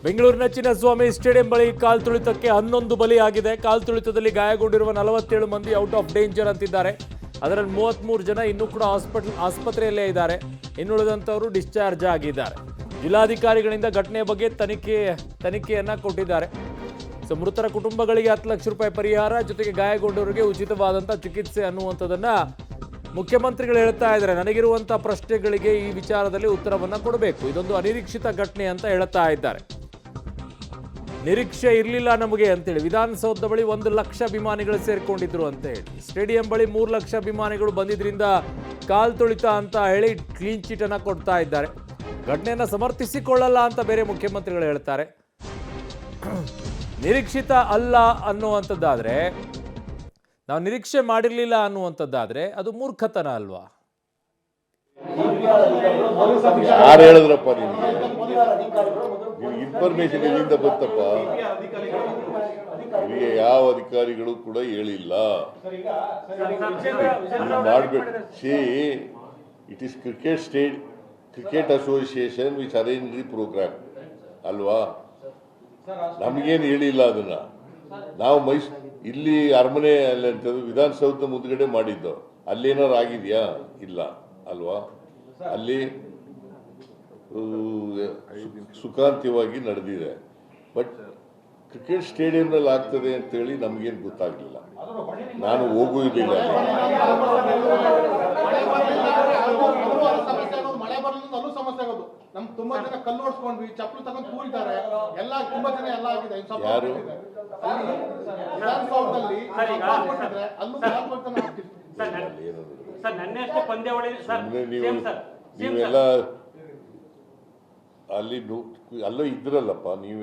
ಬೆಂಗಳೂರಿನ ಚಿನ್ನಸ್ವಾಮಿ ಸ್ಟೇಡಿಯಂ ಬಳಿ ಕಾಲ್ ತುಳಿತಕ್ಕೆ 11 ಬಲಿಯಾಗಿದೆ. ಕಾಲ್ ತುಳಿತದಲ್ಲಿ ಗಾಯಗೊಂಡಿರುವ 47 ಮಂದಿ ಔಟ್ ಆಫ್ ಡೇಂಜರ್ ಅಂತಿದ್ದಾರೆ. ಅದರಲ್ಲಿ 33 ಜನ ಇನ್ನೂ ಕೂಡ ಆಸ್ಪತ್ರೆಯಲ್ಲೇ ಇದ್ದಾರೆ. ಇನ್ನುಳಿದಂತವರು ಡಿಸ್ಚಾರ್ಜ್ ಆಗಿದ್ದಾರೆ. ಜಿಲ್ಲಾಧಿಕಾರಿಗಳಿಂದ ಘಟನೆಯ ಬಗ್ಗೆ ತನಿಖೆಯನ್ನ ಕೊಟ್ಟಿದ್ದಾರೆ. ಮೃತರ ಕುಟುಂಬಗಳಿಗೆ 10 ಲಕ್ಷ ರೂಪಾಯಿ ಪರಿಹಾರ ಜೊತೆಗೆ ಗಾಯಗೊಂಡವರಿಗೆ ಉಚಿತವಾದಂಥ ಚಿಕಿತ್ಸೆ ಅನ್ನುವಂಥದ್ದನ್ನ ಮುಖ್ಯಮಂತ್ರಿಗಳು ಹೇಳ್ತಾ ಇದ್ದಾರೆ. ನನಗಿರುವಂಥ ಪ್ರಶ್ನೆಗಳಿಗೆ ಈ ವಿಚಾರದಲ್ಲಿ ಉತ್ತರವನ್ನು ಕೊಡಬೇಕು. ಇದೊಂದು ಅನಿರೀಕ್ಷಿತ ಘಟನೆ ಅಂತ ಹೇಳ್ತಾ ಇದ್ದಾರೆ. ನಿರೀಕ್ಷೆ ಇರಲಿಲ್ಲ ನಮಗೆ ಅಂತೇಳಿ ವಿಧಾನಸೌಧ ಬಳಿ 1 ಲಕ್ಷ ಅಭಿಮಾನಿಗಳು ಸೇರ್ಕೊಂಡಿದ್ರು ಅಂತ ಹೇಳಿ, ಸ್ಟೇಡಿಯಂ ಬಳಿ 3 ಲಕ್ಷ ಅಭಿಮಾನಿಗಳು ಬಂದಿದ್ರಿಂದ ಕಾಲ್ ತುಳಿತ ಅಂತ ಹೇಳಿ ಕ್ಲೀನ್ ಚೀಟ್ ಅನ್ನ ಕೊಡ್ತಾ ಇದ್ದಾರೆ. ಘಟನೆಯನ್ನ ಸಮರ್ಥಿಸಿಕೊಳ್ಳಲ್ಲ ಅಂತ ಬೇರೆ ಮುಖ್ಯಮಂತ್ರಿಗಳು ಹೇಳ್ತಾರೆ. ನಿರೀಕ್ಷಿತ ಅಲ್ಲ ಅನ್ನುವಂಥದ್ದಾದ್ರೆ, ನಾವು ನಿರೀಕ್ಷೆ ಮಾಡಿರಲಿಲ್ಲ ಅನ್ನುವಂಥದ್ದಾದ್ರೆ ಅದು ಮೂರ್ಖತನ ಅಲ್ವಾ? ಯಾರು ಹೇಳಿದ್ರಪ್ಪ ನಿಮ್ಗೆ? ಇನ್ಫಾರ್ಮೇಶನ್ ಎಲ್ಲಿಂದ ಬಂತಪ್ಪ? ನಿಮಗೆ ಯಾವ ಅಧಿಕಾರಿಗಳು ಕೂಡ ಹೇಳಿಲ್ಲ. ಮಾಡಬೇಕು. See it is cricket association which arrange the programme ಅಲ್ವಾ? ನಮಗೇನು ಹೇಳಿಲ್ಲ ಅದನ್ನ. ನಾವು ಇಲ್ಲಿ ಅರಮನೆ ಅಲ್ಲಿ ಅಂತದ್ದು ವಿಧಾನಸೌಧ ಮುಂದ್ಗಡೆ ಮಾಡಿದ್ದು. ಅಲ್ಲೇನಾರು ಆಗಿದೆಯಾ? ಇಲ್ಲ ಅಲ್ವಾ? ಅಲ್ಲಿ ಸುಖಾಂತ್ಯವಾಗಿ ನಡೆದಿದೆ. ಬಟ್ ಕ್ರಿಕೆಟ್ ಸ್ಟೇಡಿಯಂನಲ್ಲಿ ಆಗ್ತದೆ ಅಂತೇಳಿ ನಮಗೇನು ಗೊತ್ತಾಗಲಿಲ್ಲ. ನಾನು ಹೋಗೂ ಇರಲಿಲ್ಲ. ಮಳೆ ಬರಲಿಲ್ಲ ಸಮಸ್ಯೆ ಆಗೋದು. ನಮ್ಗೆ ತುಂಬಾ ಜನ ಕಲ್ಲು ಓಡಿಸ್ಕೊಂಡ್ವಿ, ಚಪ್ಪಲು ತಗೊಂಡು ಕೂರಿದ್ದಾರೆ. ಎಲ್ಲ ತುಂಬಾ ಜನ ಎಲ್ಲ ಆಗಿದೆ. ಯಾರು ನೀವೆಲ್ಲ ಅಲ್ಲಿ ಅಲ್ಲೋ ಇದ್ರಲ್ಲಪ್ಪ ನೀವು.